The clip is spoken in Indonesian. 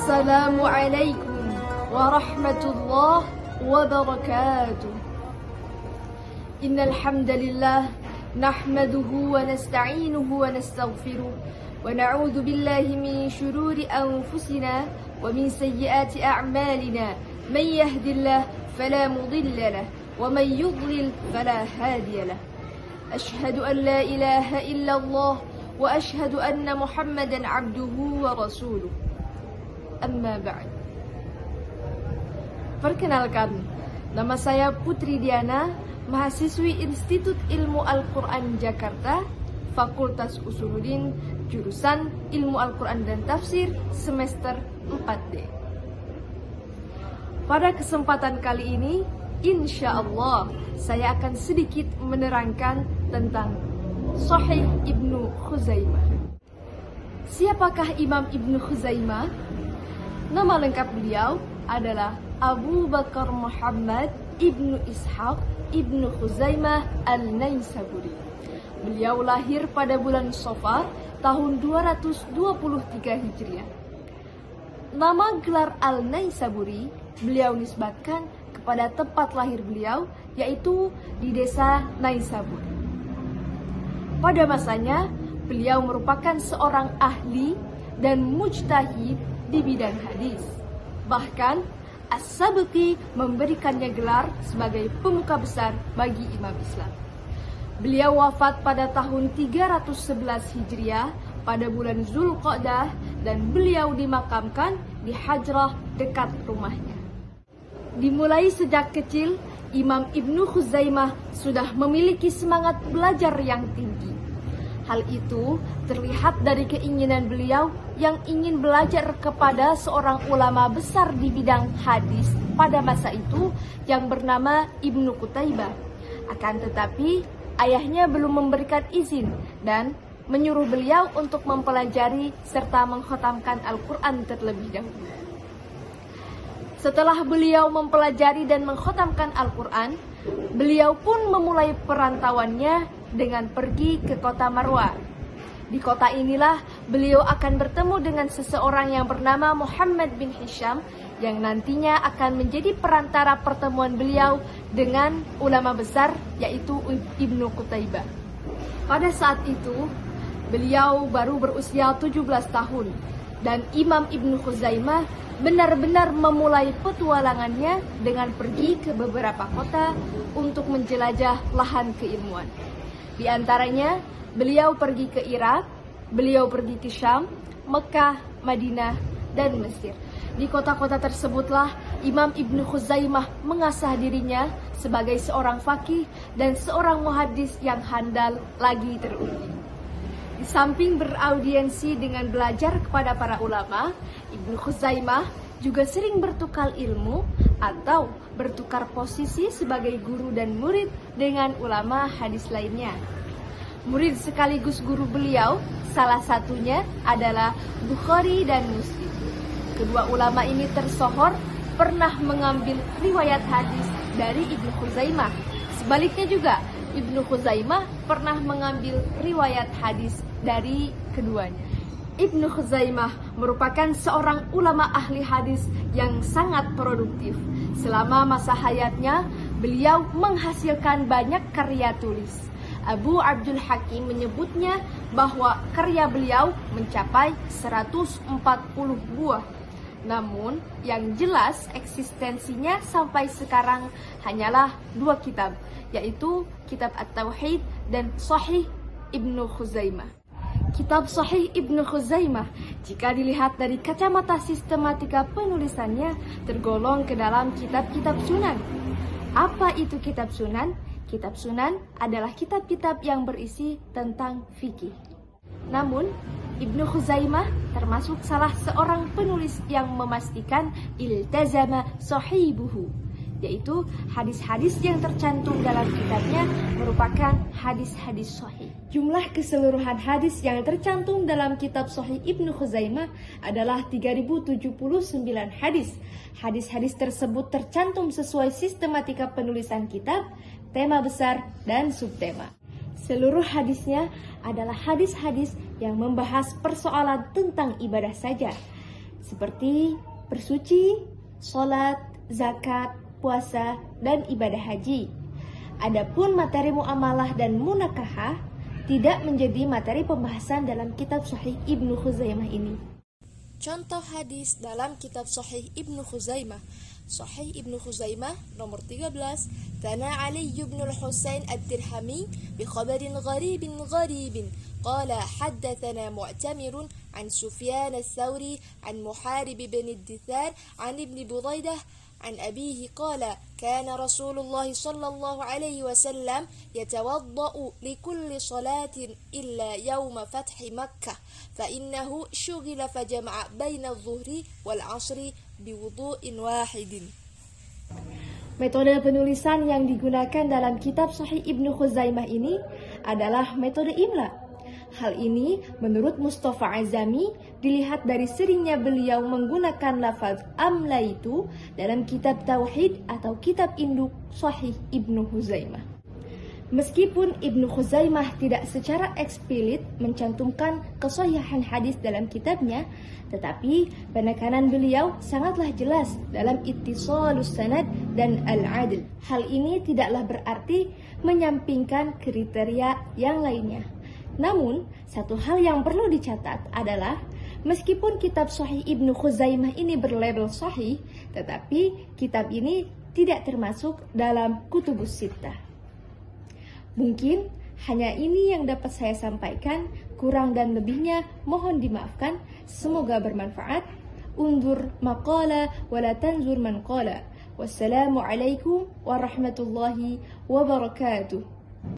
Assalamualaikum warahmatullahi wabarakatuh. Innal hamdalillah nahmaduhu wa nasta'inuhu wa nastaghfiruh wa na'udzu billahi min shururi anfusina wa min sayyiati a'malina. Man yahdihillahu fala mudilla lahu wa man yudlil fala hadiya lahu. Ashhadu an la ilaha illallah wa ashhadu anna Muhammadan 'abduhu wa rasuluh. Amma ba'd. Perkenalkan, nama saya Putri Diana, mahasiswi Institut Ilmu Al-Quran Jakarta, Fakultas Usuluddin, jurusan Ilmu Al-Quran dan Tafsir, semester 4D. Pada kesempatan kali ini, insya Allah, saya akan sedikit menerangkan tentang Sahih Ibnu Khuzaimah. Siapakah Imam Ibnu Khuzaimah? Nama lengkap beliau adalah Abu Bakar Muhammad Ibnu Ishaq Ibnu Khuzaimah Al-Naisaburi. Beliau lahir pada bulan Safar tahun 223 Hijriah. Nama gelar Al-Naisaburi beliau nisbatkan kepada tempat lahir beliau, yaitu di desa Naisabur. Pada masanya, beliau merupakan seorang ahli dan mujtahid di bidang hadis. Bahkan As-Sabqi memberikannya gelar sebagai pemuka besar bagi imam Islam. Beliau wafat pada tahun 311 Hijriah pada bulan Zulqa'dah dan beliau dimakamkan di Hajrah dekat rumahnya. Dimulai sejak kecil, Imam Ibnu Khuzaimah sudah memiliki semangat belajar yang tinggi. Hal itu terlihat dari keinginan beliau yang ingin belajar kepada seorang ulama besar di bidang hadis pada masa itu yang bernama Ibnu Qutaibah. Akan tetapi, ayahnya belum memberikan izin dan menyuruh beliau untuk mempelajari serta mengkhatamkan Al-Quran terlebih dahulu. Setelah beliau mempelajari dan mengkhatamkan Al-Quran, beliau pun memulai perantauannya dengan pergi ke kota Marwah. Di kota inilah beliau akan bertemu dengan seseorang yang bernama Muhammad bin Hisham yang nantinya akan menjadi perantara pertemuan beliau dengan ulama besar, yaitu Ibnu Qutaibah. Pada saat itu, beliau baru berusia 17 tahun dan Imam Ibnu Khuzaimah benar-benar memulai petualangannya dengan pergi ke beberapa kota untuk menjelajah lahan keilmuan. Di antaranya, beliau pergi ke Irak, beliau pergi ke Syam, Mekah, Madinah, dan Mesir. Di kota-kota tersebutlah Imam Ibnu Khuzaimah mengasah dirinya sebagai seorang faqih dan seorang muhaddis yang handal lagi teruji. Di samping beraudiensi dengan belajar kepada para ulama, Ibnu Khuzaimah juga sering bertukar ilmu atau bertukar posisi sebagai guru dan murid dengan ulama hadis lainnya. Murid sekaligus guru beliau, salah satunya adalah Bukhari dan Muslim. Kedua ulama ini tersohor pernah mengambil riwayat hadis dari Ibnu Khuzaimah. Sebaliknya juga, Ibnu Khuzaimah pernah mengambil riwayat hadis dari keduanya. Ibnu Khuzaimah merupakan seorang ulama ahli hadis yang sangat produktif. Selama masa hayatnya, beliau menghasilkan banyak karya tulis. Abu Abdul Hakim menyebutnya bahwa karya beliau mencapai 140 buah. Namun, yang jelas eksistensinya sampai sekarang hanyalah 2 kitab, yaitu Kitab At-Tauhid dan Sahih Ibnu Khuzaimah. Kitab Sahih Ibnu Khuzaimah, jika dilihat dari kacamata sistematika penulisannya, tergolong ke dalam kitab-kitab sunan. Apa itu kitab sunan? Kitab sunan adalah kitab-kitab yang berisi tentang fikih. Namun, Ibnu Khuzaimah termasuk salah seorang penulis yang memastikan iltazama sahibuhu, yaitu hadis-hadis yang tercantum dalam kitabnya merupakan hadis-hadis sahih. Jumlah keseluruhan hadis yang tercantum dalam kitab Sahih Ibnu Khuzaimah adalah 3079 hadis. Hadis-hadis tersebut tercantum sesuai sistematika penulisan kitab, tema besar, dan subtema. Seluruh hadisnya adalah hadis-hadis yang membahas persoalan tentang ibadah saja. seperti bersuci, sholat, zakat, puasa, dan ibadah haji. Adapun materi muamalah dan munakahah tidak menjadi materi pembahasan dalam kitab Sahih Ibnu Khuzaimah ini. Contoh hadis dalam kitab Sahih Ibnu Khuzaimah. Sahih Ibnu Khuzaimah nomor 13, Tana Ali ibn al-Husain ad-Dirhami bi khabarin gharibin qala haddathana Mu'tamirun an Sufyan al-Thawri an Muharib bin al-Dithar an Ibn Budaidah عن أبيه قال كان رسول الله صلى الله عليه وسلم يتوضأ لكل صلاة إلا يوم فتح مكة فإنه شغل فجمع بين الظهر والعصر بوضوء واحد. Metode penulisan yang digunakan dalam kitab Sahih Ibnu Khuzaimah ini adalah metode imla. Hal ini menurut Mustafa Azami dilihat dari seringnya beliau menggunakan lafaz amla itu dalam kitab Tauhid atau kitab induk Sahih Ibnu Khuzaimah. Meskipun Ibnu Khuzaimah tidak secara eksplisit mencantumkan kesahihan hadis dalam kitabnya, tetapi penekanan beliau sangatlah jelas dalam ittisalus sanad dan al-adl. Hal ini tidaklah berarti menyampingkan kriteria yang lainnya. Namun, satu hal yang perlu dicatat adalah meskipun kitab Sahih Ibnu Khuzaimah ini berlabel sahih, tetapi kitab ini tidak termasuk dalam kutubus sittah. Mungkin hanya ini yang dapat saya sampaikan, kurang dan lebihnya mohon dimaafkan, semoga bermanfaat. Undur maqala wa la tanzur man qala. Wassalamualaikum warahmatullahi wabarakatuh.